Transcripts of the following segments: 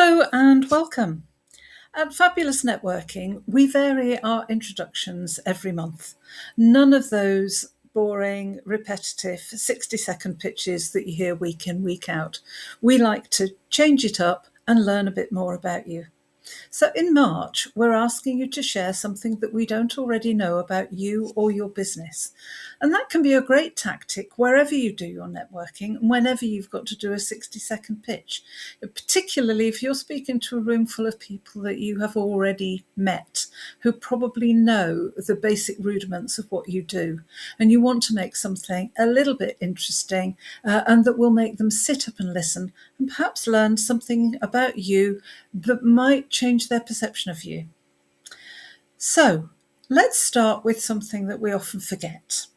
Hello and welcome. At Fabulous Networking, we vary our introductions every month. None of those boring, repetitive 60-second pitches that you hear week in, week out. We like to change it up and learn a bit more about you. So in March, we're asking you to share something that we don't already know about you or your business. And that can be a great tactic wherever you do your networking and whenever you've got to do a 60-second pitch, particularly if you're speaking to a room full of people that you have already met, who probably know the basic rudiments of what you do. And you want to make something a little bit interesting and that will make them sit up and listen and perhaps learn something about you that might change their perception of you. So let's start with something that we often forget.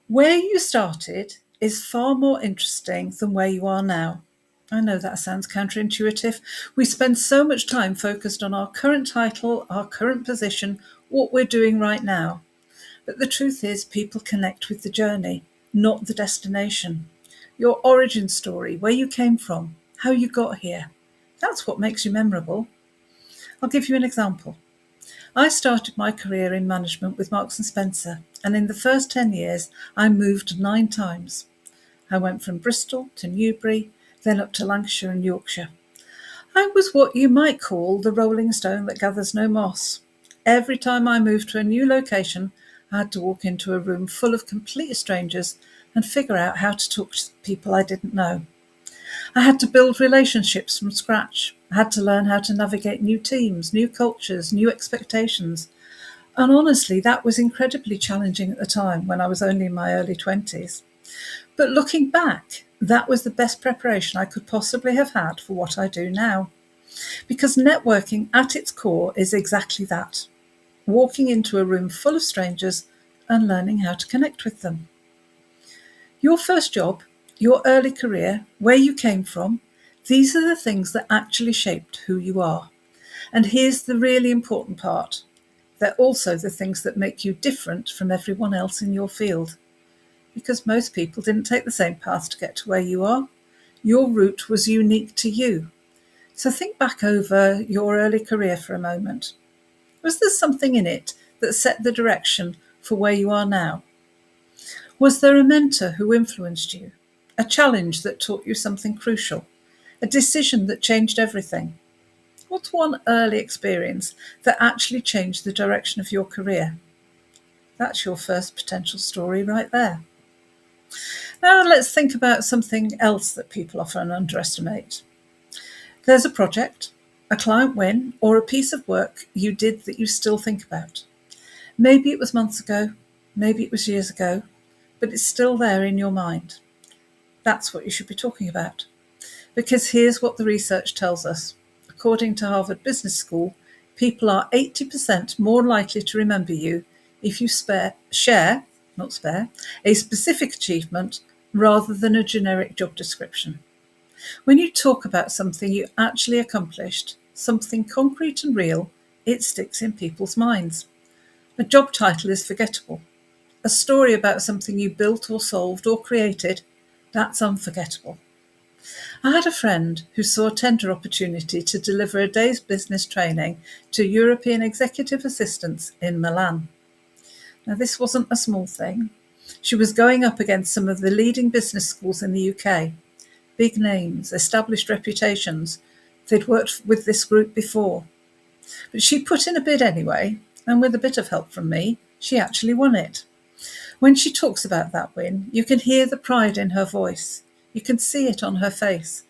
Where you started is far more interesting than where you are now. I know that sounds counterintuitive. We spend so much time focused on our current title, our current position, what we're doing right now. But the truth is, people connect with the journey, not the destination. Your origin story, where you came from, how you got here. That's what makes you memorable. I'll give you an example. I started my career in management with Marks & Spencer, and in the first 10 years, I moved 9 times. I went from Bristol to Newbury, then up to Lancashire and Yorkshire. I was what you might call the rolling stone that gathers no moss. Every time I moved to a new location, I had to walk into a room full of complete strangers and figure out how to talk to people I didn't know. I had to build relationships from scratch. I had to learn how to navigate new teams, new cultures, new expectations. And honestly, that was incredibly challenging at the time when I was only in my early 20s. But looking back, that was the best preparation I could possibly have had for what I do now. Because networking at its core is exactly that. Walking into a room full of strangers and learning how to connect with them. Your first job, your early career, where you came from, these are the things that actually shaped who you are. And here's the really important part. They're also the things that make you different from everyone else in your field. Because most people didn't take the same path to get to where you are. Your route was unique to you. So think back over your early career for a moment. Was there something in it that set the direction for where you are now? Was there a mentor who influenced you? A challenge that taught you something crucial? A decision that changed everything? What's one early experience that actually changed the direction of your career? That's your first potential story right there. Now let's think about something else that people often underestimate. There's a project, a client win, or a piece of work you did that you still think about. Maybe it was months ago, maybe it was years ago, but it's still there in your mind. That's what you should be talking about. Because here's what the research tells us. According to Harvard Business School, people are 80% more likely to remember you if you share a specific achievement rather than a generic job description. When you talk about something you actually accomplished, something concrete and real, it sticks in people's minds. A job title is forgettable. A story about something you built or solved or created, that's unforgettable. I had a friend who saw a tender opportunity to deliver a day's business training to European executive assistants in Milan. Now, this wasn't a small thing. She was going up against some of the leading business schools in the UK. Big names, established reputations. They'd worked with this group before. But she put in a bid anyway, and with a bit of help from me, she actually won it. When she talks about that win, you can hear the pride in her voice. You can see it on her face.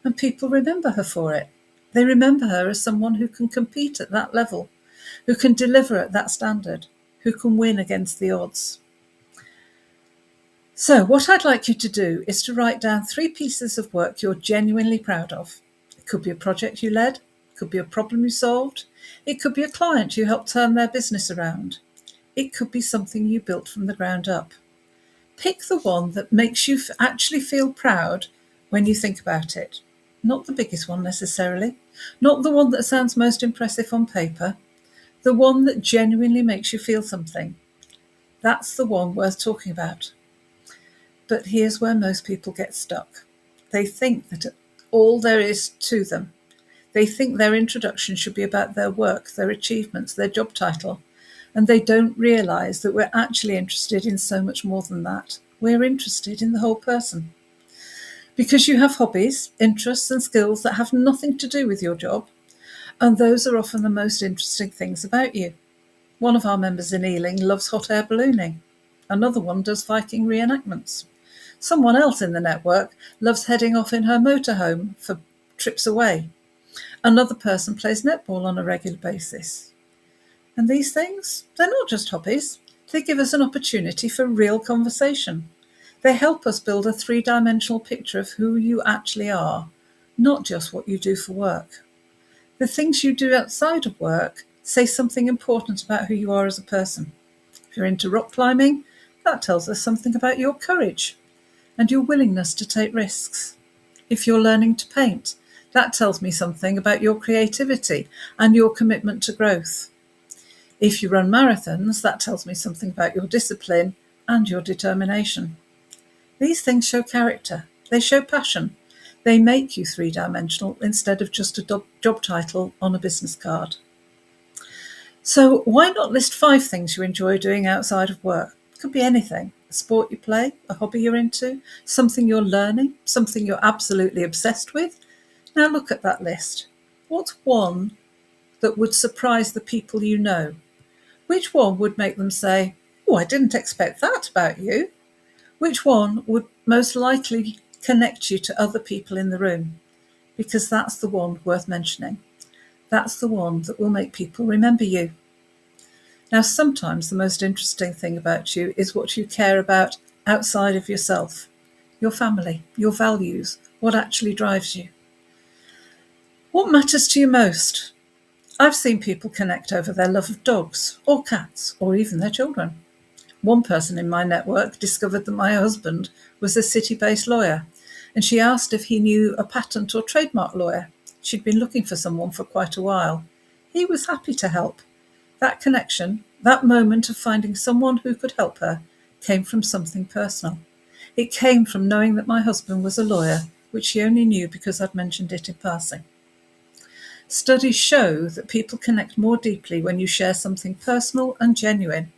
And people remember her for it. They remember her as someone who can compete at that level, who can deliver at that standard, who can win against the odds. So what I'd like you to do is to write down 3 pieces of work you're genuinely proud of. It could be a project you led, it could be a problem you solved, it could be a client you helped turn their business around. It could be something you built from the ground up. Pick the one that makes you actually feel proud when you think about it. Not the biggest one necessarily, not the one that sounds most impressive on paper, the one that genuinely makes you feel something. That's the one worth talking about. But here's where most people get stuck. They think that all there is to them They think their introduction should be about their work, their achievements, their job title, and they don't realise that we're actually interested in so much more than that. We're interested in the whole person. Because you have hobbies, interests, and skills that have nothing to do with your job, and those are often the most interesting things about you. One of our members in Ealing loves hot air ballooning. Another one does Viking reenactments. Someone else in the network loves heading off in her motorhome for trips away. Another person plays netball on a regular basis. And these things, they're not just hobbies. They give us an opportunity for real conversation. They help us build a three-dimensional picture of who you actually are, not just what you do for work. The things you do outside of work say something important about who you are as a person. If you're into rock climbing, that tells us something about your courage and your willingness to take risks. If you're learning to paint, that tells me something about your creativity and your commitment to growth. If you run marathons, that tells me something about your discipline and your determination. These things show character. They show passion. They make you three-dimensional instead of just a job title on a business card. So why not list 5 things you enjoy doing outside of work? It could be anything. A sport you play, a hobby you're into, something you're learning, something you're absolutely obsessed with. Now look at that list. What's one that would surprise the people you know? Which one would make them say, "Oh, I didn't expect that about you"? Which one would most likely connect you to other people in the room? Because that's the one worth mentioning. That's the one that will make people remember you. Now, sometimes the most interesting thing about you is what you care about outside of yourself, your family, your values, what actually drives you. What matters to you most? I've seen people connect over their love of dogs or cats or even their children. One person in my network discovered that my husband was a city-based lawyer, and she asked if he knew a patent or trademark lawyer. She'd been looking for someone for quite a while. He was happy to help. That connection, that moment of finding someone who could help her, came from something personal. It came from knowing that my husband was a lawyer, which she only knew because I'd mentioned it in passing. Studies show that people connect more deeply when you share something personal and genuine.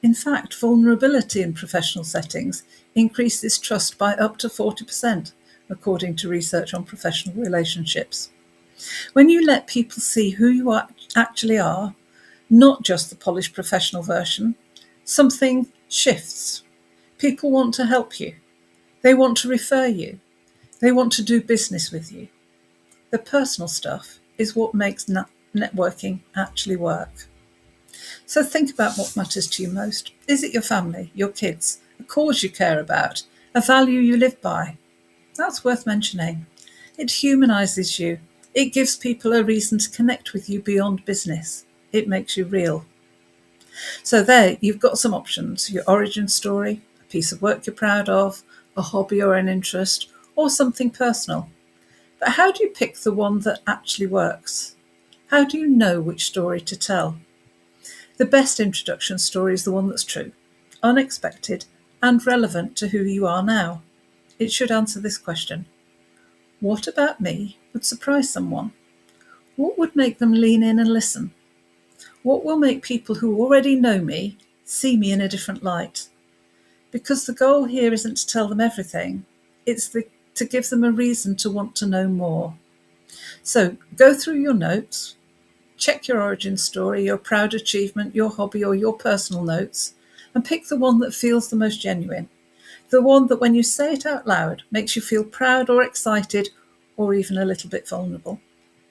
In fact, vulnerability in professional settings increases trust by up to 40%, according to research on professional relationships. When you let people see who you actually are, not just the polished professional version, something shifts. People want to help you. They want to refer you. They want to do business with you. The personal stuff is what makes networking actually work. So think about what matters to you most. Is it your family, your kids, a cause you care about, a value you live by? That's worth mentioning. It humanises you. It gives people a reason to connect with you beyond business. It makes you real. So there, you've got some options. Your origin story, a piece of work you're proud of, a hobby or an interest, or something personal. But how do you pick the one that actually works? How do you know which story to tell? The best introduction story is the one that's true, unexpected, and relevant to who you are now. It should answer this question. What about me would surprise someone? What would make them lean in and listen? What will make people who already know me see me in a different light? Because the goal here isn't to tell them everything, it's to give them a reason to want to know more. So go through your notes, check your origin story, your proud achievement, your hobby, or your personal notes, and pick the one that feels the most genuine. The one that when you say it out loud makes you feel proud or excited or even a little bit vulnerable.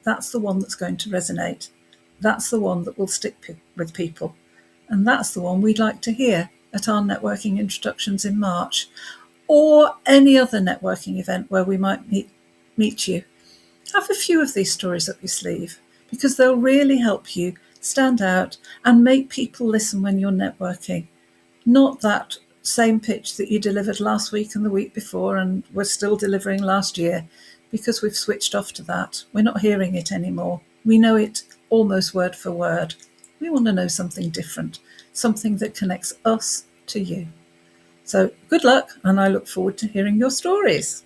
That's the one that's going to resonate. That's the one that will stick with people. And that's the one we'd like to hear at our networking introductions in March, or any other networking event where we might meet you. Have a few of these stories up your sleeve, because they'll really help you stand out and make people listen when you're networking. Not that same pitch that you delivered last week and the week before and were still delivering last year, because we've switched off to that. We're not hearing it anymore. We know it almost word for word. We want to know something different, something that connects us to you. So good luck, and I look forward to hearing your stories.